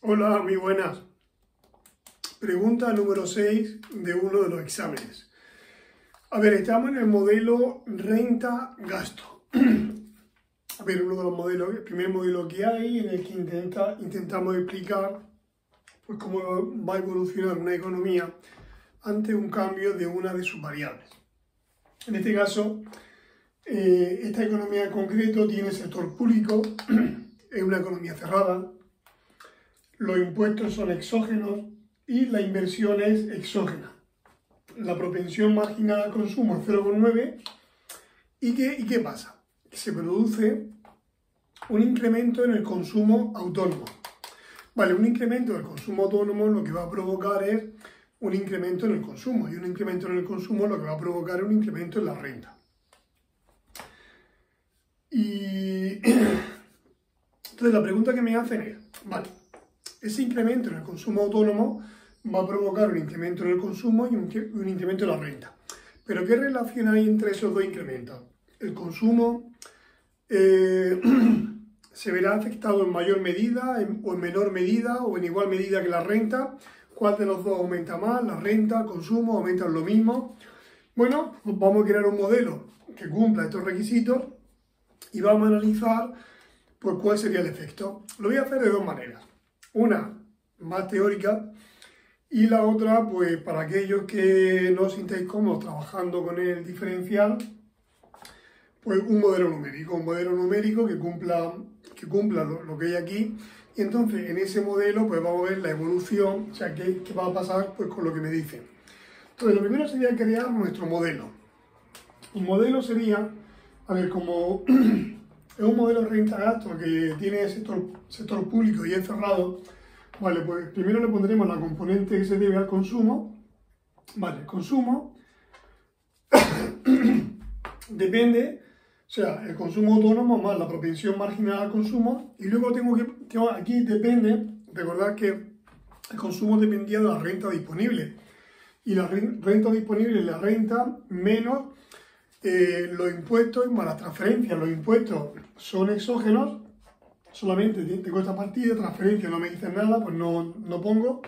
Hola, muy buenas. Pregunta número 6 de uno de los exámenes. A ver, estamos en el modelo renta-gasto. A ver, uno de los modelos, el primer modelo que hay en el que intentamos explicar pues, cómo va a evolucionar una economía ante un cambio de una de sus variables. En este caso, esta economía en concreto tiene sector público, es una economía cerrada, los impuestos son exógenos y la inversión es exógena. La propensión marginal al consumo es 0,9 ¿y qué pasa? Que se produce un incremento en el consumo autónomo. Vale, un incremento del consumo autónomo lo que va a provocar es un incremento en el consumo, y un incremento en el consumo lo que va a provocar es un incremento en la renta. Y entonces la pregunta que me hacen es, vale, ese incremento en el consumo autónomo va a provocar un incremento en el consumo y un incremento en la renta. Pero ¿qué relación hay entre esos dos incrementos? El consumo se verá afectado en mayor medida o en menor medida o en igual medida que la renta. ¿Cuál de los dos aumenta más? La renta, el consumo, aumentan lo mismo. Bueno, pues vamos a crear un modelo que cumpla estos requisitos y vamos a analizar pues, cuál sería el efecto. Lo voy a hacer de dos maneras. Una más teórica y la otra, pues para aquellos que no os sintáis cómodos trabajando con el diferencial, pues un modelo numérico que cumpla lo que hay aquí. Y entonces en ese modelo pues vamos a ver la evolución, o sea, qué va a pasar pues con lo que me dicen. Entonces lo primero sería crear nuestro modelo. Un modelo sería, a ver, como es un modelo de renta-gasto que tiene sector público y es cerrado, vale, pues primero le pondremos la componente que se debe al consumo. Vale, el consumo depende, o sea, el consumo autónomo más la propensión marginal al consumo, y luego aquí depende, recordad que el consumo dependía de la renta disponible, y la renta disponible es la renta menos los impuestos más las transferencias. Los impuestos son exógenos, solamente tengo esta partida, transferencia no me dicen nada, pues no pongo.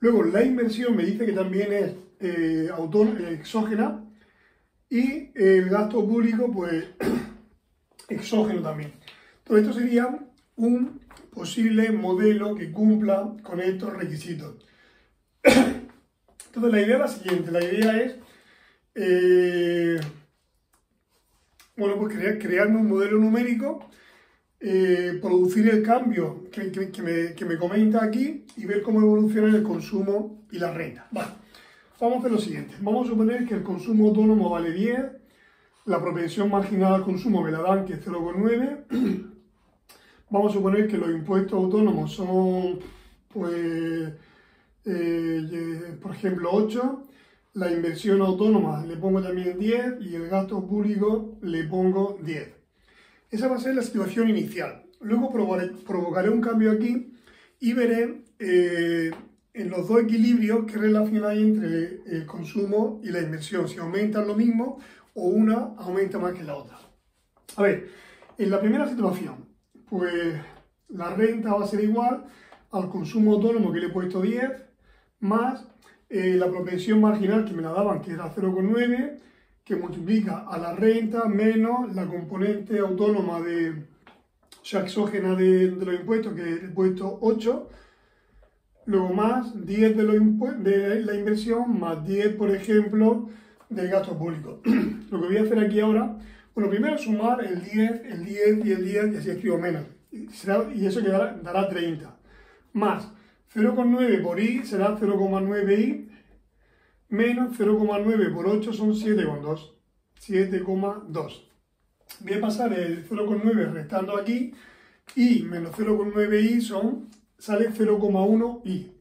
Luego la inversión me dice que también es exógena, y el gasto público pues exógeno también. Entonces esto sería un posible modelo que cumpla con estos requisitos. Entonces la idea es la siguiente, la idea es bueno, pues crearme un modelo numérico, producir el cambio que me comenta aquí y ver cómo evoluciona el consumo y la renta. Vale, vamos a hacer lo siguiente. Vamos a suponer que el consumo autónomo vale 10, la propensión marginal al consumo me la dan que es 0,9. Vamos a suponer que los impuestos autónomos son, pues, por ejemplo, 8. La inversión autónoma le pongo también 10 y el gasto público le pongo 10. Esa va a ser la situación inicial. Luego provocaré un cambio aquí y veré en los dos equilibrios qué relación hay entre el consumo y la inversión. Si aumentan lo mismo o una aumenta más que la otra. A ver, en la primera situación, pues la renta va a ser igual al consumo autónomo que le he puesto 10 más la propensión marginal que me la daban, que era 0,9, que multiplica a la renta menos la componente autónoma o sea, exógena de los impuestos, que he puesto 8, luego más 10 de la inversión, más 10, por ejemplo, del gasto público. Lo que voy a hacer aquí ahora, bueno, primero sumar el 10 y el 10, y así escribo menos, y eso dará 30, más 0,9 por i será 0,9i, menos 0,9 por 8 son 7,2. 7,2. Voy a pasar el 0,9 restando aquí, y menos 0,9i sale 0,1i.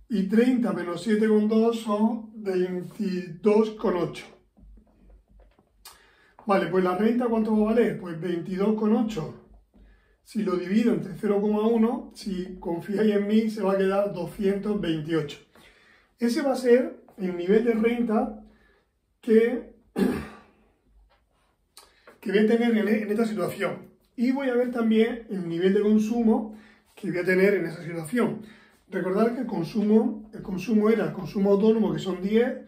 Y 30 menos 7,2 son 22,8. Vale, pues la renta, ¿cuánto va a valer? Pues 22,8. Si lo divido entre 0,1, si confiáis en mí, se va a quedar 228. Ese va a ser el nivel de renta que voy a tener en esta situación. Y voy a ver también el nivel de consumo que voy a tener en esa situación. Recordar que el consumo era el consumo autónomo, que son 10,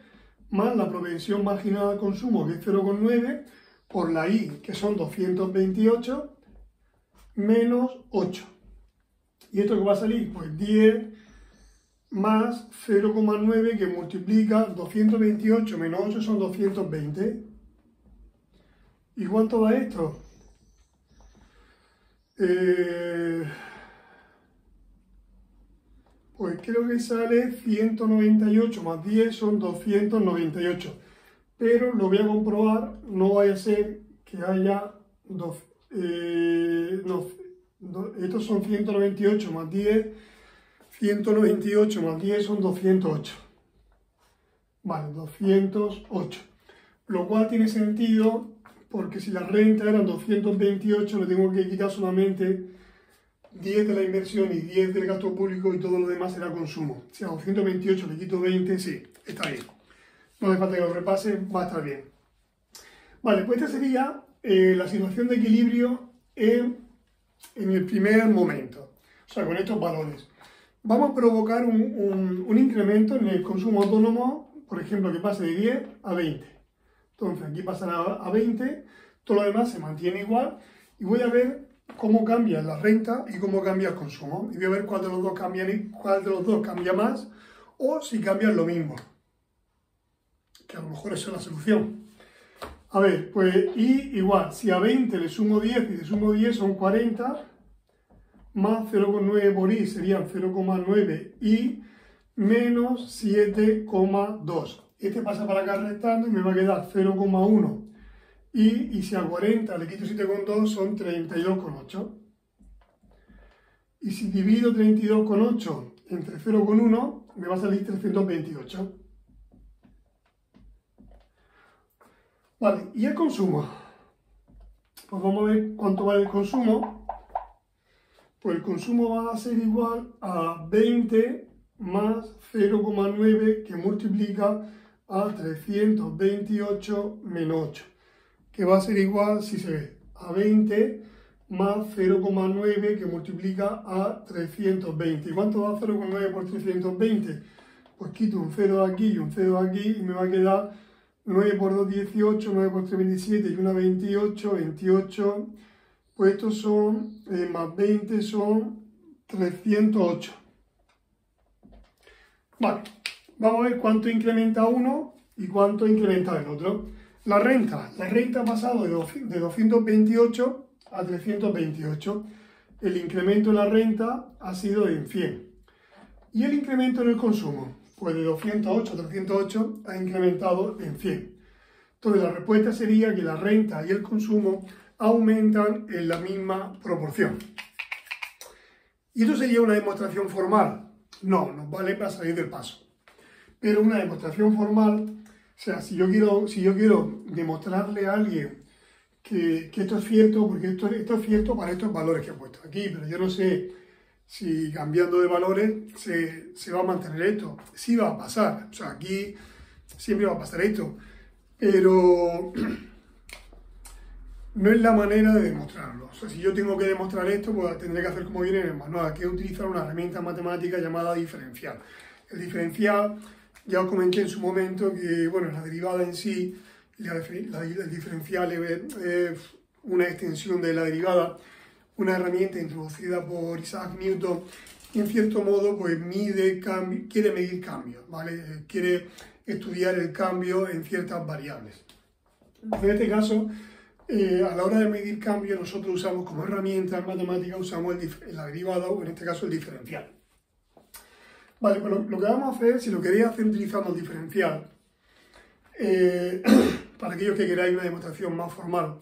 más la propensión marginal al consumo, que es 0,9, por la I, que son 228, menos 8. ¿Y esto qué va a salir? Pues 10 más 0,9, que multiplica 228 menos 8 son 220. ¿Y cuánto da esto? Pues creo que sale 198 más 10 son 298. Pero lo voy a comprobar, no vaya a ser que haya estos son 198 más 10, 198 más 10 son 208. Vale, 208. Lo cual tiene sentido porque si la renta eran 228, le tengo que quitar solamente 10 de la inversión y 10 del gasto público y todo lo demás será consumo. Si a 228 le quito 20, sí, está bien. No hace falta que lo repase, va a estar bien. Vale, pues esta sería la situación de equilibrio en el primer momento. O sea, con estos valores. Vamos a provocar un incremento en el consumo autónomo, por ejemplo, que pase de 10 a 20. Entonces aquí pasará a 20, todo lo demás se mantiene igual y voy a ver cómo cambia la renta y cómo cambia el consumo. Y voy a ver cuál de los dos cambia y cuál de los dos cambia más o si cambian lo mismo. Que a lo mejor esa es la solución. A ver, pues y igual, si a 20 le sumo 10 y le sumo 10 son 40, más 0,9 por i serían 0,9 y menos 7,2. Este pasa para acá restando y me va a quedar 0,1. Y si a 40 le quito 7,2 son 32,8. Y si divido 32,8 entre 0,1 me va a salir 328. Vale, ¿y el consumo? Pues vamos a ver cuánto vale el consumo. Pues el consumo va a ser igual a 20 más 0,9 que multiplica a 328 menos 8, que va a ser igual, si se ve, a 20 más 0,9 que multiplica a 320. ¿Y cuánto da 0,9 por 320? Pues quito un 0 de aquí y un 0 de aquí y me va a quedar 9 por 2, 18, 9 por 3, 27 y una 28, 28. Pues estos son, más 20 son 308. Vale, vamos a ver cuánto incrementa uno y cuánto incrementa el otro. La renta ha pasado de 228 a 328. El incremento en la renta ha sido en 100. ¿Y el incremento en el consumo? Pues de 208 a 308 ha incrementado en 100. Entonces la respuesta sería que la renta y el consumo aumentan en la misma proporción. ¿Y esto sería una demostración formal? No, nos vale para salir del paso. Pero una demostración formal, o sea, si yo quiero demostrarle a alguien que esto es cierto, porque esto es cierto para estos valores que he puesto aquí, pero yo no sé si cambiando de valores se va a mantener esto. Sí va a pasar, o sea, aquí siempre va a pasar esto, pero no es la manera de demostrarlo. O sea, si yo tengo que demostrar esto, pues tendré que hacer como viene en el manual. Aquí utilizar una herramienta matemática llamada diferencial. El diferencial, ya os comenté en su momento que, bueno, la derivada en sí, el diferencial es una extensión de la derivada, una herramienta introducida por Isaac Newton, y en cierto modo, pues quiere medir cambios, ¿vale? Quiere estudiar el cambio en ciertas variables. En este caso, a la hora de medir cambios, nosotros usamos como herramienta matemática, usamos la derivada, o en este caso el diferencial. Vale, pues lo que vamos a hacer, si lo queréis hacer utilizando el diferencial, para aquellos que queráis una demostración más formal,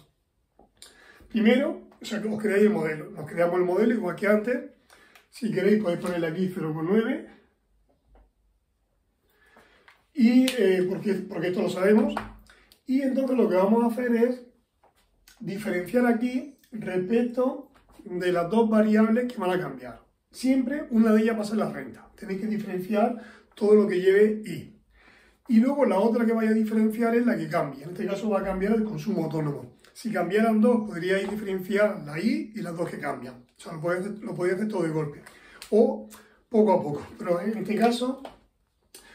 primero, o sea, que os creáis el modelo. Nos creamos el modelo igual que antes. Si queréis podéis ponerle aquí 0,9. Y porque esto lo sabemos. Y entonces lo que vamos a hacer es diferenciar aquí respecto de las dos variables que van a cambiar. Siempre una de ellas va a ser la renta. Tenéis que diferenciar todo lo que lleve I. Y luego la otra que vaya a diferenciar es la que cambie. En este caso va a cambiar el consumo autónomo. Si cambiaran dos, podríais diferenciar la I y las dos que cambian. O sea, lo podéis hacer todo de golpe. O poco a poco. Pero en este caso,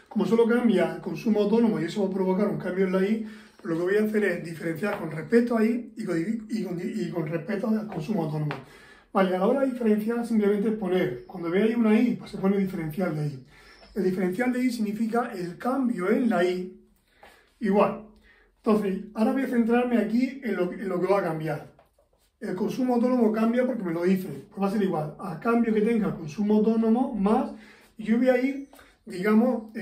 como solo cambia el consumo autónomo y eso va a provocar un cambio en la I, lo que voy a hacer es diferenciar con respecto a I y con respecto al consumo autónomo. Vale, a la hora de diferenciar simplemente es poner, cuando veáis una I, pues se pone diferencial de I. El diferencial de I significa el cambio en la I igual. Entonces, ahora voy a centrarme aquí en lo que va a cambiar. El consumo autónomo cambia porque me lo dice, pues va a ser igual al cambio que tenga el consumo autónomo más, y yo voy a ir, digamos,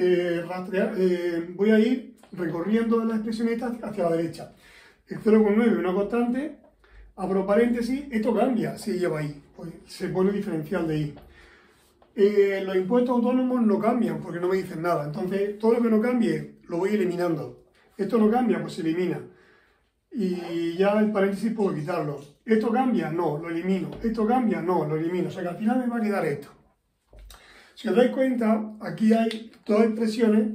voy a ir recorriendo la expresión esta hacia la derecha. El 0,9 es una constante, abro paréntesis, esto cambia si lleva I, pues se pone diferencial de I. Los impuestos autónomos no cambian porque no me dicen nada, entonces todo lo que no cambie lo voy eliminando. Esto no cambia, pues se elimina. Y ya el paréntesis puedo quitarlo. ¿Esto cambia? No, lo elimino. ¿Esto cambia? No, lo elimino. O sea que al final me va a quedar esto. Si os dais cuenta, aquí hay dos expresiones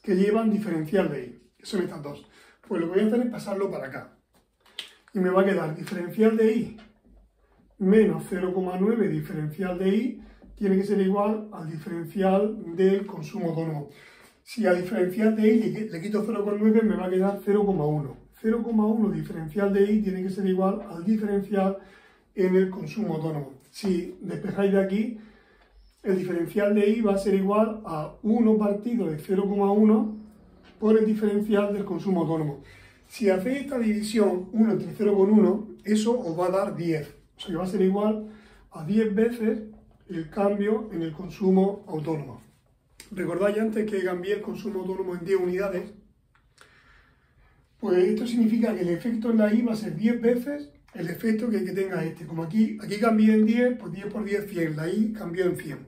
que llevan diferencial de I. Que son estas dos. Pues lo que voy a hacer es pasarlo para acá. Y me va a quedar diferencial de I menos 0,9 diferencial de I tiene que ser igual al diferencial del consumo autónomo. Si a diferencial de I le quito 0,9 me va a quedar 0,1. 0,1 diferencial de I tiene que ser igual al diferencial en el consumo autónomo. Si despejáis de aquí, el diferencial de I va a ser igual a 1 partido de 0,1 por el diferencial del consumo autónomo. Si hacéis esta división 1 entre 0,1, eso os va a dar 10. O sea que va a ser igual a 10 veces el cambio en el consumo autónomo. ¿Recordáis antes que cambié el consumo autónomo en 10 unidades? Pues esto significa que el efecto en la I va a ser 10 veces el efecto que tenga este. Como aquí cambié en 10, pues 10 por 10, 100. La I cambió en 100.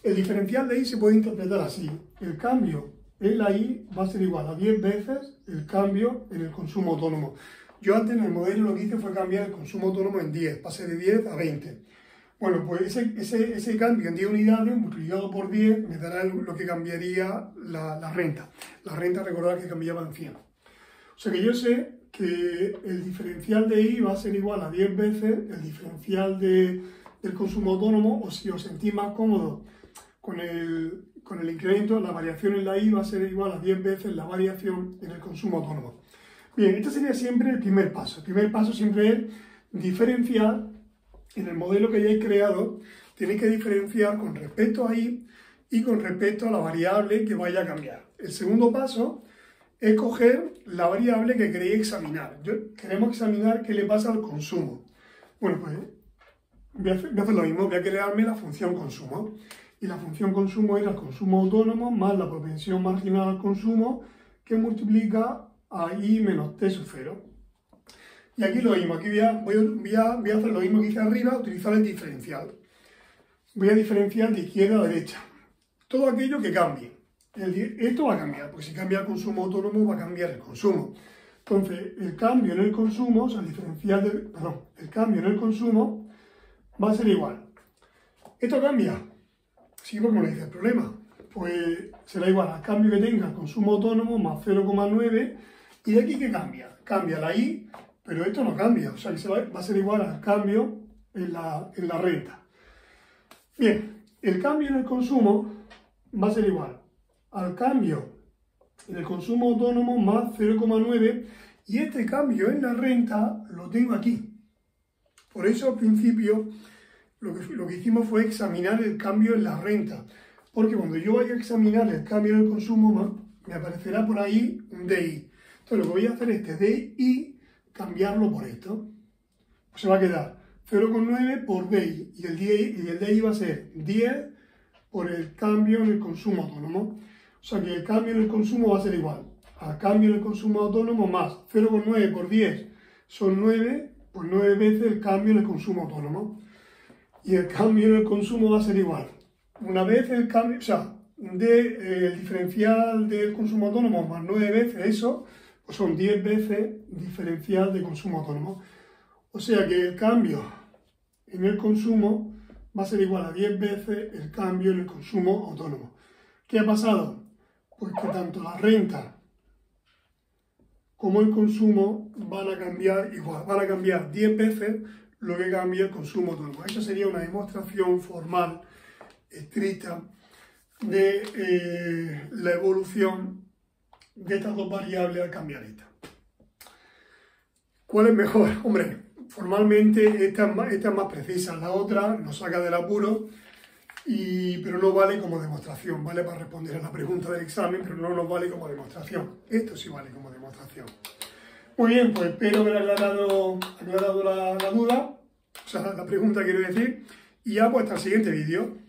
El diferencial de I se puede interpretar así. El cambio en la I va a ser igual a 10 veces el cambio en el consumo autónomo. Yo antes en el modelo lo que hice fue cambiar el consumo autónomo en 10. Pasé de 10 a 20. Bueno, pues ese cambio en 10 unidades multiplicado por 10 me dará lo que cambiaría la renta. La renta, recordad que cambiaba en 100. O sea que yo sé que el diferencial de I va a ser igual a 10 veces el diferencial del consumo autónomo, o si os sentís más cómodo con el incremento, la variación en la I va a ser igual a 10 veces la variación en el consumo autónomo. Bien, este sería siempre el primer paso. El primer paso siempre es diferenciar. En el modelo que hayáis creado, tenéis que diferenciar con respecto a I y con respecto a la variable que vaya a cambiar. El segundo paso es coger la variable que queréis examinar. Queremos examinar qué le pasa al consumo. Bueno, pues voy a hacer lo mismo, voy a crearme la función consumo. Y la función consumo es el consumo autónomo más la propensión marginal al consumo que multiplica a I menos T sub 0. Y aquí lo mismo, aquí voy a hacer lo mismo que hice arriba, utilizar el diferencial. Voy a diferenciar de izquierda a derecha. Todo aquello que cambie. Esto va a cambiar, porque si cambia el consumo autónomo va a cambiar el consumo. Entonces, el cambio en el consumo, o sea, el cambio en el consumo va a ser igual. ¿Esto cambia? Sí, porque me lo dice el problema. Pues será igual al cambio que tenga el consumo autónomo más 0,9. ¿Y de aquí qué cambia? Cambia la I, pero esto no cambia. O sea, que va a ser igual al cambio en la renta. Bien, el cambio en el consumo va a ser igual al cambio en el consumo autónomo más 0,9 y este cambio en la renta lo tengo aquí. Por eso al principio lo que hicimos fue examinar el cambio en la renta, porque cuando yo vaya a examinar el cambio en el consumo me aparecerá por ahí un DI. Entonces lo que voy a hacer es este DI cambiarlo por esto. Pues se va a quedar 0,9 por DI y el DI va a ser 10 por el cambio en el consumo autónomo. O sea que el cambio en el consumo va a ser igual al cambio en el consumo autónomo más 0,9 por 10 son 9, pues 9 veces el cambio en el consumo autónomo. Y el cambio en el consumo va a ser igual. Una vez el cambio, o sea, el diferencial del consumo autónomo más 9 veces eso, pues son 10 veces diferencial de consumo autónomo. O sea que el cambio en el consumo va a ser igual a 10 veces el cambio en el consumo autónomo. ¿Qué ha pasado? Pues que tanto la renta como el consumo van a cambiar igual, van a cambiar 10 veces lo que cambia el consumo autónomo. Esta sería una demostración formal, estricta, de la evolución de estas dos variables al cambiar esta. ¿Cuál es mejor? Hombre, formalmente esta es más precisa, la otra nos saca del apuro, pero no vale como demostración, vale para responder a la pregunta del examen, pero no nos vale como demostración. Esto sí vale como demostración. Muy bien, pues espero haber aclarado la duda, o sea, la pregunta quiero decir, y ya pues hasta el siguiente vídeo.